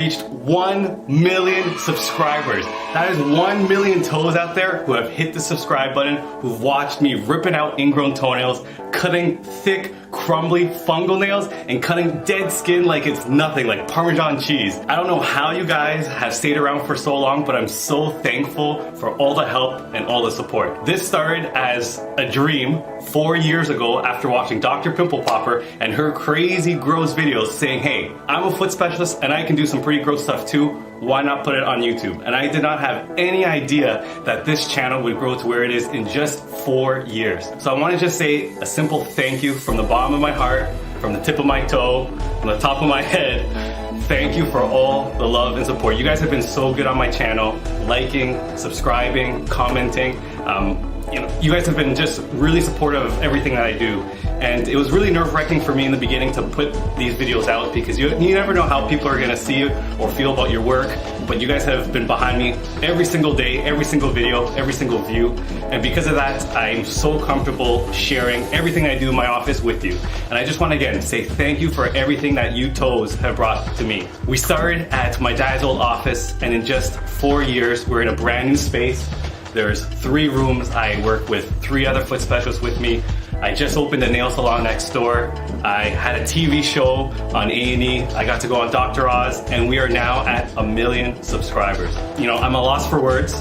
reached 1 million subscribers. That is 1 million toes out there who have hit the subscribe button, who've watched me ripping out ingrown toenails, cutting thick, crumbly fungal nails, and cutting dead skin like it's nothing, like Parmesan cheese. I don't know how you guys have stayed around for so long, but I'm so thankful for all the help and all the support. This started as a dream 4 years ago after watching Dr. Pimple Popper and her crazy gross videos saying, hey, I'm a foot specialist and I can do some pretty gross stuff too. Why not put it on YouTube? And I did not have any idea that this channel would grow to where it is in just 4 years. So I want to just say a simple thank you from the bottom of my heart, from the tip of my toe, from the top of my head. Thank you for all the love and support. You guys have been so good on my channel, liking, subscribing, commenting. You guys have been just really supportive of everything that I do. And it was really nerve-wracking for me in the beginning to put these videos out because you never know how people are gonna see you or feel about your work. But you guys have been behind me every single day, every single video, every single view. And because of that, I'm so comfortable sharing everything I do in my office with you. And I just want to again say thank you for everything that you toes have brought to me. We started at my dad's old office, and in just 4 years, we're in a brand new space. There's 3 rooms. I work with 3 other foot specialists with me. I just opened a nail salon next door. I had a TV show on A&E. I got to go on Dr. Oz, and we are now at 1 million subscribers. You know, I'm a loss for words.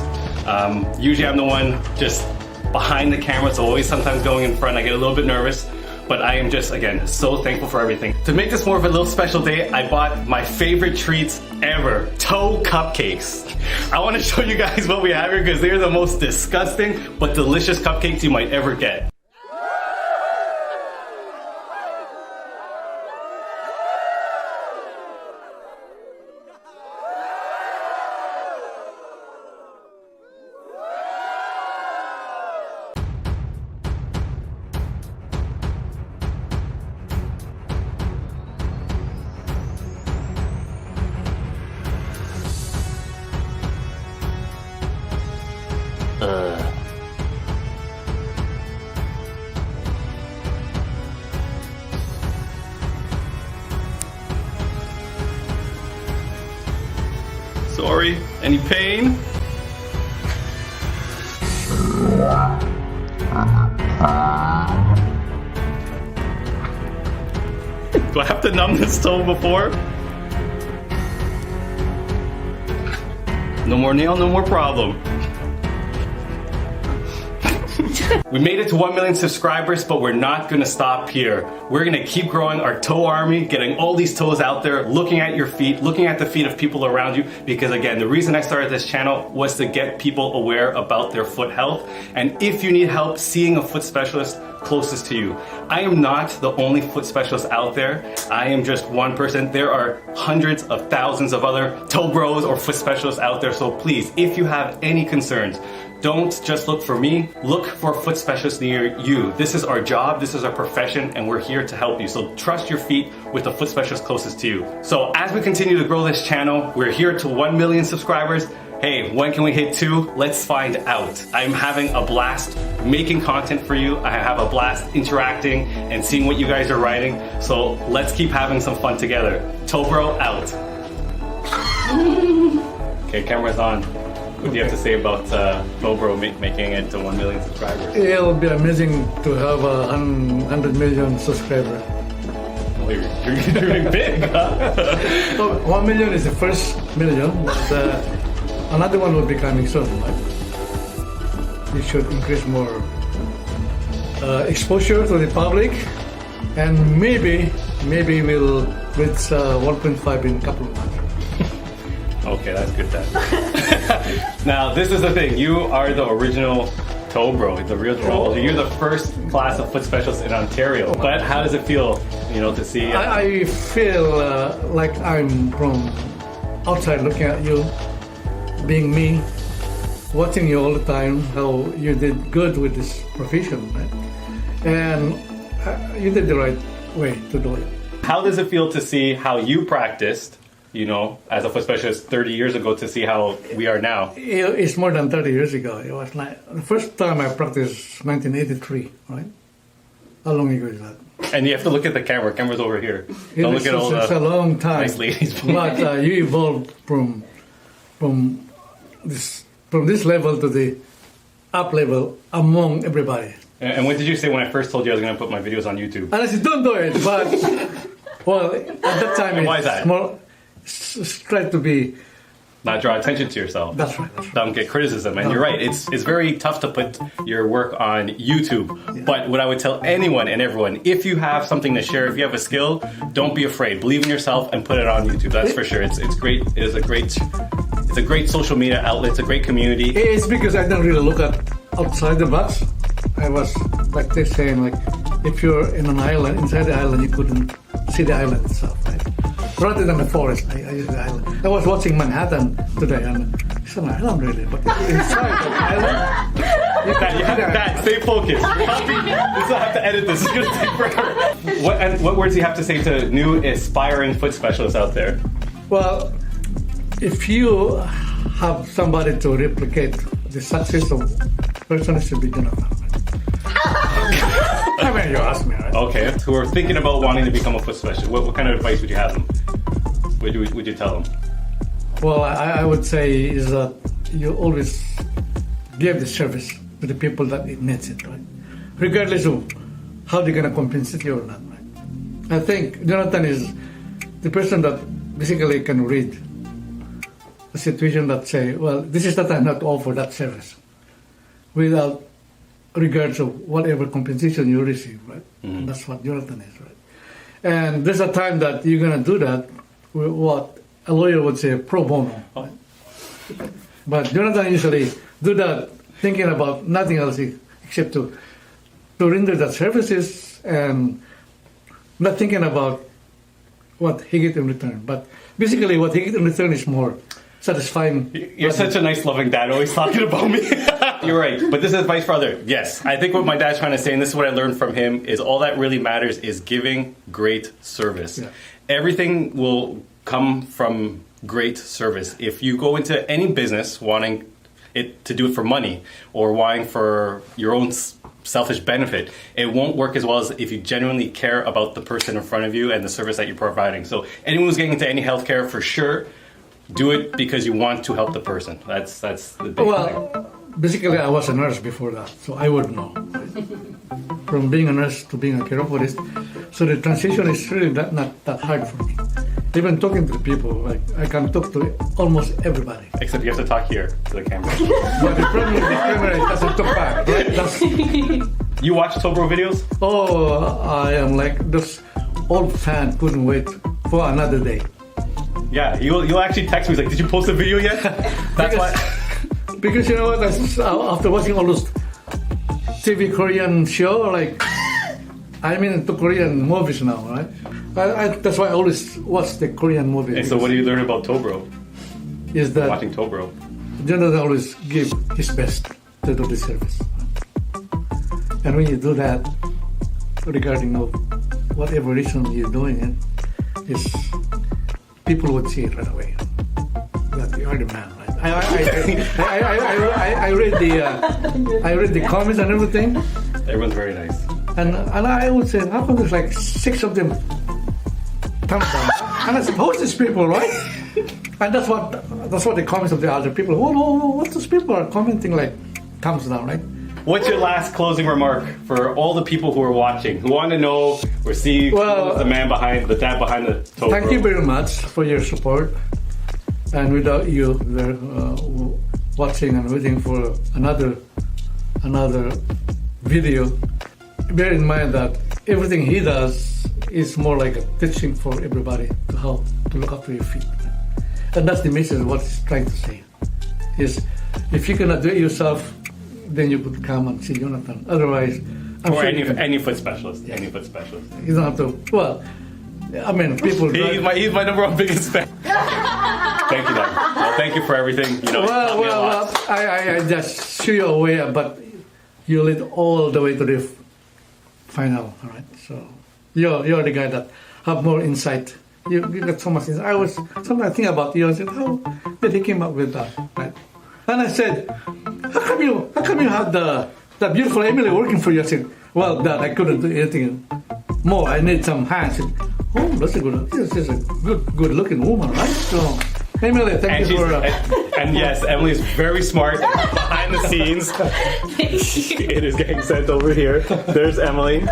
Usually I'm the one just behind the camera, so always sometimes going in front. I get a little bit nervous, but I am just, again, so thankful for everything. To make this more of a little special day, I bought my favorite treats ever, toe cupcakes. I want to show you guys what we have here because they're the most disgusting but delicious cupcakes you might ever get. Sorry, any pain? Do I have to numb this toe before? No more nail, no more problem. We made it to 1 million subscribers, but we're not gonna stop here. We're gonna keep growing our toe army, getting all these toes out there, looking at your feet, looking at the feet of people around you, because again, the reason I started this channel was to get people aware about their foot health. And if you need help seeing a foot specialist closest to you, I am not the only foot specialist out there. I am just one person. There are hundreds of thousands of other toe bros or foot specialists out there. So please, if you have any concerns, don't just look for me, look for foot specialists near you. This is our job, this is our profession, and we're here to help you. So trust your feet with the foot specialist closest to you. So as we continue to grow this channel, we're here to 1 million subscribers. Hey, when can we hit 2? Let's find out. I'm having a blast making content for you. I have a blast interacting and seeing what you guys are writing. So let's keep having some fun together. Toe Bro out. Okay, camera's on. What do you have to say about Toe Bro making it to 1 million subscribers? It will be amazing to have 100 million subscribers. Well, you're doing big, huh? So 1 million is the first million, but another one will be coming soon. Right? We should increase more exposure to the public, and maybe we'll reach 1.5 in a couple of months. Okay, that's good then. Now, this is the thing. You are the original Toe Bro, the real trouble. You're the first class of foot specialists in Ontario. But how does it feel, you know, to see? I feel like I'm from outside looking at you, being me, watching you all the time, how you did good with this profession, right? And you did the right way to do it. How does it feel to see how you practiced, you know, as a foot specialist 30 years ago to see how we are now? It's more than 30 years ago. It was like the first time I practiced 1983, right? How long ago is that? And you have to look at the camera. Camera's over here. Don't look at all It's a the long time. nice ladies. But you evolved from this level to the up level among everybody. And what did you say when I first told you I was going to put my videos on YouTube? And I said, don't do it. But, well, at that time, And why is that? Try to be... Not draw attention to yourself. That's right. That's right. Don't get criticism. And you're right. It's very tough to put your work on YouTube. Yeah. But what I would tell anyone and everyone, if you have something to share, if you have a skill, don't be afraid. Believe in yourself and put it on YouTube. That's for sure. It's great. It's a great social media outlet. It's a great community. It's because I don't really look at outside the box. I was like they're saying, like if you're in an island, inside the island, you couldn't see the island itself, right? Rather than the forest, I use the island. I was watching Manhattan today, and it's an island really, but inside the island, you Stay focused. I have to edit this. It's going to take forever. What words do you have to say to new aspiring foot specialists out there? Well, if you have somebody to replicate the success of person, it should be Jonathan. I mean, you asked me, right? Okay, who are thinking about wanting to become a foot specialist, what kind of advice would you have them? Would you tell them? Well, I would say is that you always give the service to the people that it needs it, right? Regardless of how they're gonna compensate you or not, right? I think Jonathan is the person that basically can read a situation that say, well, this is the time not to offer that service without regards of whatever compensation you receive, right? And that's what Jonathan is, right? And there's a time that you're gonna do that with what a lawyer would say pro bono. Right? But Jonathan usually do that thinking about nothing else except to render that services and not thinking about what he gets in return. But basically what he gets in return is more satisfying. You're such a nice loving dad, always talking about me. You're right, but this is advice for others. Yes, I think what my dad's trying to say, and this is what I learned from him, is all that really matters is giving great service. Yeah. Everything will come from great service. If you go into any business wanting it to do it for money or wanting for your own selfish benefit, it won't work as well as if you genuinely care about the person in front of you and the service that you're providing. So anyone who's getting into any healthcare, for sure, do it because you want to help the person. That's the big thing. Well, basically I was a nurse before that, so I would know. From being a nurse to being a chiropodist, so the transition is really not that hard for me. Even talking to the people, like I can talk to almost everybody. Except you have to talk here to the camera. But the problem with the camera is it doesn't talk back, right? You watch Tobro videos? Oh, I am like those old fan couldn't wait for another day. Yeah, you'll actually text me like, did you post a video yet? That's why. Because you know what? After watching all those TV Korean show, like I'm into Korean movies now, right? That's why I always watch the Korean movies. And so what do you learn about Tobro? Is that Watching Tobro. Jonathan always give his best to do the service. And when you do that, regarding of whatever reason you're doing it, is people would see it right away that you are the man, right? I read the comments and everything. Everyone's very nice. And I would say, how come there's like 6 of them thumbs down? And I said, who's these people, right? And that's what the comments of the other people. Oh, what those people are commenting like thumbs down, right? What's your last closing remark for all the people who are watching, who want to know or see the dad behind the Tobro? Thank you very much for your support. And without you, we're watching and waiting for another video. Bear in mind that everything he does is more like a teaching for everybody to how to look after your feet. And that's the message of what he's trying to say. Is if you cannot do it yourself, then you could come and see Jonathan. Otherwise, any foot specialist. Yeah. Any foot specialist. You don't have to. Well, I mean, people. He's my number one biggest fan. Thank you, Dad. Well, thank you for everything. You know, well, I just show you a way, but you lead all the way to the final. All right. So you're the guy that have more insight. You got so much insight. Sometimes I think about you and said, how did he came up with that? Right. And I said, how come you had the beautiful Emily working for you? I said, well, Dad, I couldn't do anything more. I need some hands. Oh, that's a good. This is a good looking woman, right? So, Emily, thank you for. And yes, Emily's very smart behind the scenes. It is getting sent over here. There's Emily.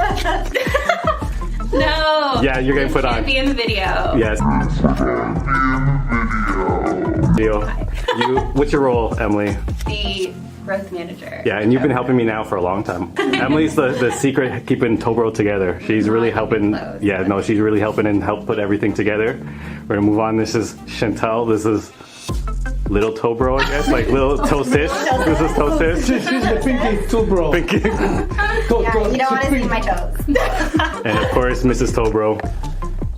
No. Yeah, you're getting put on. Be in the video. Yes. What's your role, Emily? The growth manager. Yeah, and you've been helping me now for a long time. Emily's the secret keeping Tobro together. She's really helping. Yeah, no, she's really helping and help put everything together. We're gonna move on. This is Chantal. This is little Tobro, I guess, like little Toastish. This is Toastish. She's the pinky Tobro. Pinky. Yeah, you don't want to see my toes. And of course, Mrs. Tobro,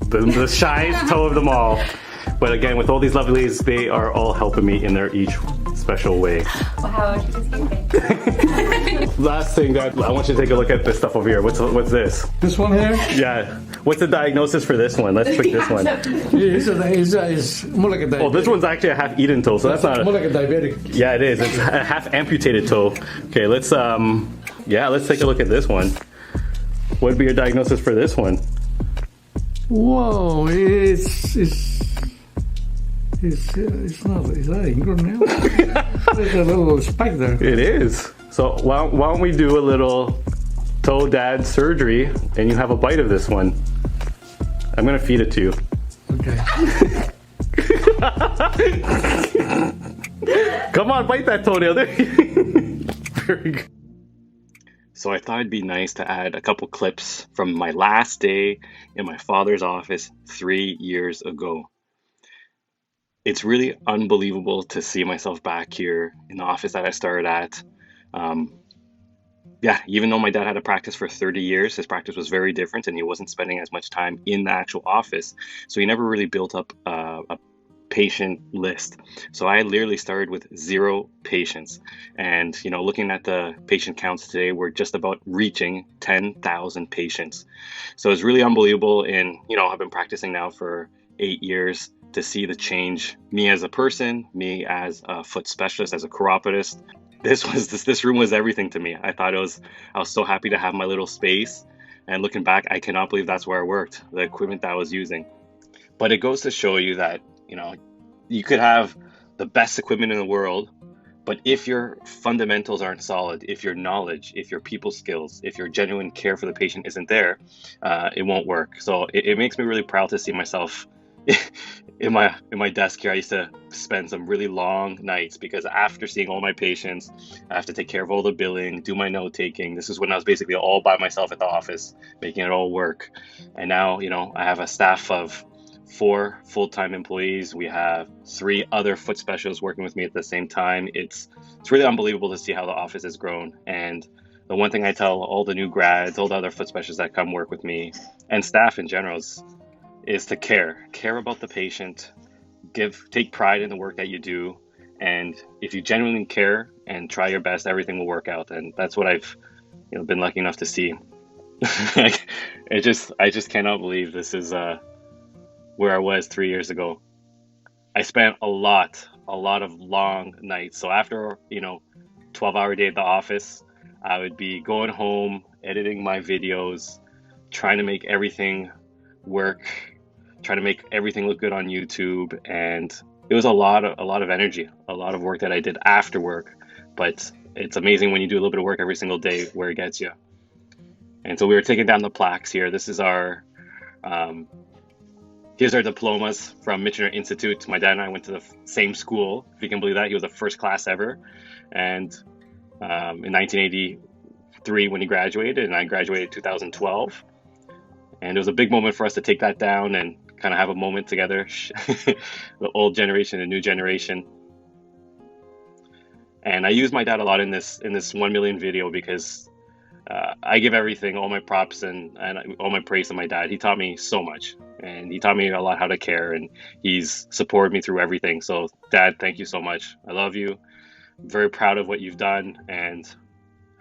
the shyest toe of them all. But again, with all these lovelies, they are all helping me in their each special way. Wow, she just came. Last thing that I want you to take a look at this stuff over here. What's this? This one here. Yeah. What's the diagnosis for this one? Let's pick this one. It's more like a diabetic. Oh, this one's actually a half-eaten toe, so that's not. More like a diabetic. Yeah, it is. It's a half-amputated toe. Okay, let's take a look at this one. What would be your diagnosis for this one? Whoa, it's not. Is that ingrown nail? There's a little spike there. It is. So why don't we do a little toe dad surgery, and you have a bite of this one. I'm gonna feed it to you. Okay. Come on, bite that toenail. Very good. So I thought it'd be nice to add a couple clips from my last day in my father's office 3 years ago. It's really unbelievable to see myself back here in the office that I started at. Yeah, even though my dad had a practice for 30 years, his practice was very different and he wasn't spending as much time in the actual office. So he never really built up a patient list. So I literally started with 0 patients. And, you know, looking at the patient counts today, we're just about reaching 10,000 patients. So it's really unbelievable. And, you know, I've been practicing now for 8 years to see the change, me as a person, me as a foot specialist, as a chiropodist. This room was everything to me. I was so happy to have my little space. And looking back, I cannot believe that's where I worked, the equipment that I was using. But it goes to show you that, you know, you could have the best equipment in the world, but if your fundamentals aren't solid, if your knowledge, if your people skills, if your genuine care for the patient isn't there, it won't work. So it makes me really proud to see myself in my desk here. I used to spend some really long nights because after seeing all my patients, I have to take care of all the billing, do my note taking. This is when I was basically all by myself at the office, making it all work. And now, you know, I have a staff of 4 full-time employees. We have 3 other foot specialists working with me at the same time. It's really unbelievable to see how the office has grown. And the one thing I tell all the new grads, all the other foot specialists that come work with me, and staff in general, is to care about the patient, take pride in the work that you do. And if you genuinely care and try your best, everything will work out. And that's what I've, you know, been lucky enough to see. I just cannot believe this is where I was 3 years ago. I spent a lot of long nights. So after, you know, 12-hour day at the office, I would be going home, editing my videos, trying to make everything work, trying to make everything look good on YouTube. And it was a lot of energy, a lot of work that I did after work. But it's amazing when you do a little bit of work every single day where it gets you. And so we were taking down the plaques here. This is our here's our diplomas from Michener Institute. My dad and I went to the same school, if you can believe that. He was the first class ever. And in 1983 when he graduated, and I graduated in 2012. And it was a big moment for us to take that down and kind of have a moment together, the old generation and new generation. And I use my dad a lot in this 1 million video because I give everything, all my props and all my praise to my dad. He taught me so much, and he taught me a lot how to care, and he's supported me through everything. So Dad, thank you so much. I love you. I'm very proud of what you've done, and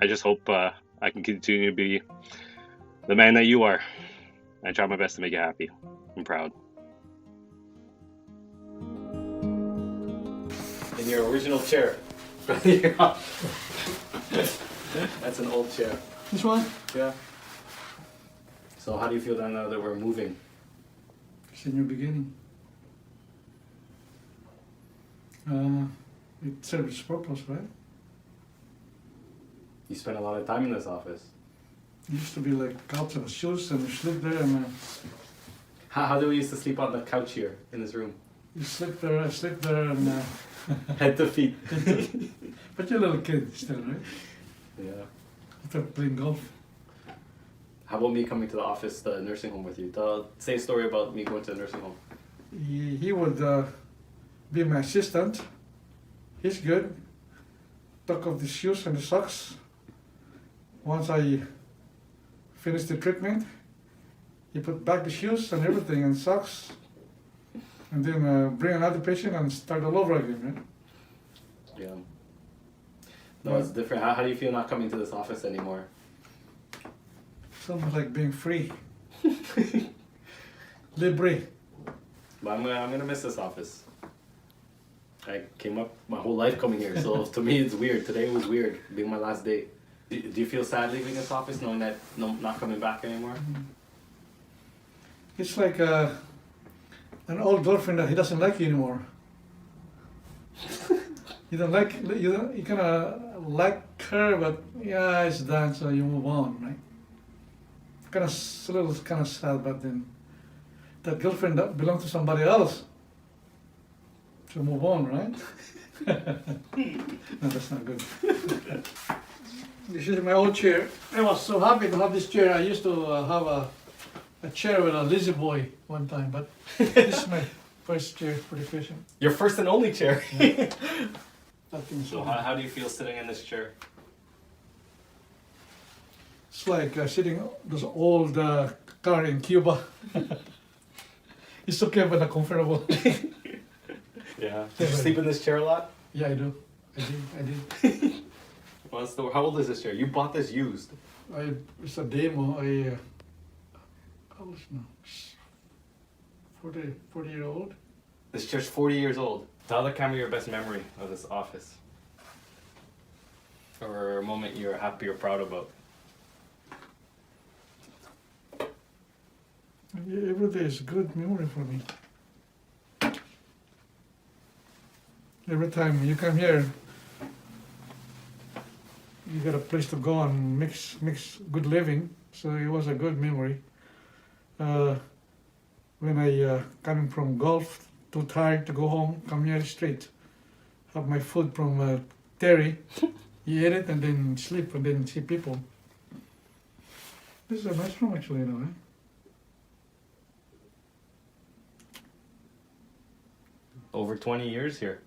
I just hope I can continue to be the man that you are. I try my best to make you happy. I'm proud. In your original chair. That's an old chair. This one? Yeah. So how do you feel now that we're moving? It's a new beginning. It serves its purpose, right? You spend a lot of time in this office. It used to be like couch and shoes, and you sleep there, and How do we used to sleep on the couch here in this room? you sleep there, I sleep there, and Head to feet. but you're a little kid still, right? Yeah. After playing golf. How about me coming to the office, the nursing home with you? Say a story about me going to the nursing home. He would be my assistant. He's good. Took off the shoes and the socks. Once I finished the treatment, he put back the shoes and everything and socks, and then bring another patient and start all over again, right? Yeah. No, it's different. How do you feel not coming to this office anymore? Something like being free. Libre. But I'm gonna miss this office. I came up my whole life coming here, so to me it's weird. Today was weird, being my last day. Do you feel sad leaving this office, knowing that not coming back anymore? It's like an old girlfriend that he doesn't like you anymore. You kind of like her, but yeah, it's done, so you move on, right? A little kind of sad, but then that girlfriend that belongs to somebody else. So move on, right? No, that's not good. This is my old chair. I was so happy to have this chair. I used to have a chair with a lazy boy one time, but this is my first chair for the patient. Your first and only chair. That thing's So how do you feel sitting in this chair? It's like sitting those old car in Cuba. It's okay, but not comfortable. Yeah. Do you sleep in this chair a lot? Yeah, I do. I did. Well, how old is this chair? You bought this used. It's a demo. How old is it now? 40-year-old. This chair's 40 years old. Tell the camera your best memory of this office. Or a moment you're happy or proud about. Every day is a good memory for me. Every time you come here, you got a place to go and mix good living. So it was a good memory. When I coming from golf, too tired to go home, come here straight. Have my food from Terry. You eat it and then sleep and then see people. This is a nice room actually, you know, eh? Over 20 years here.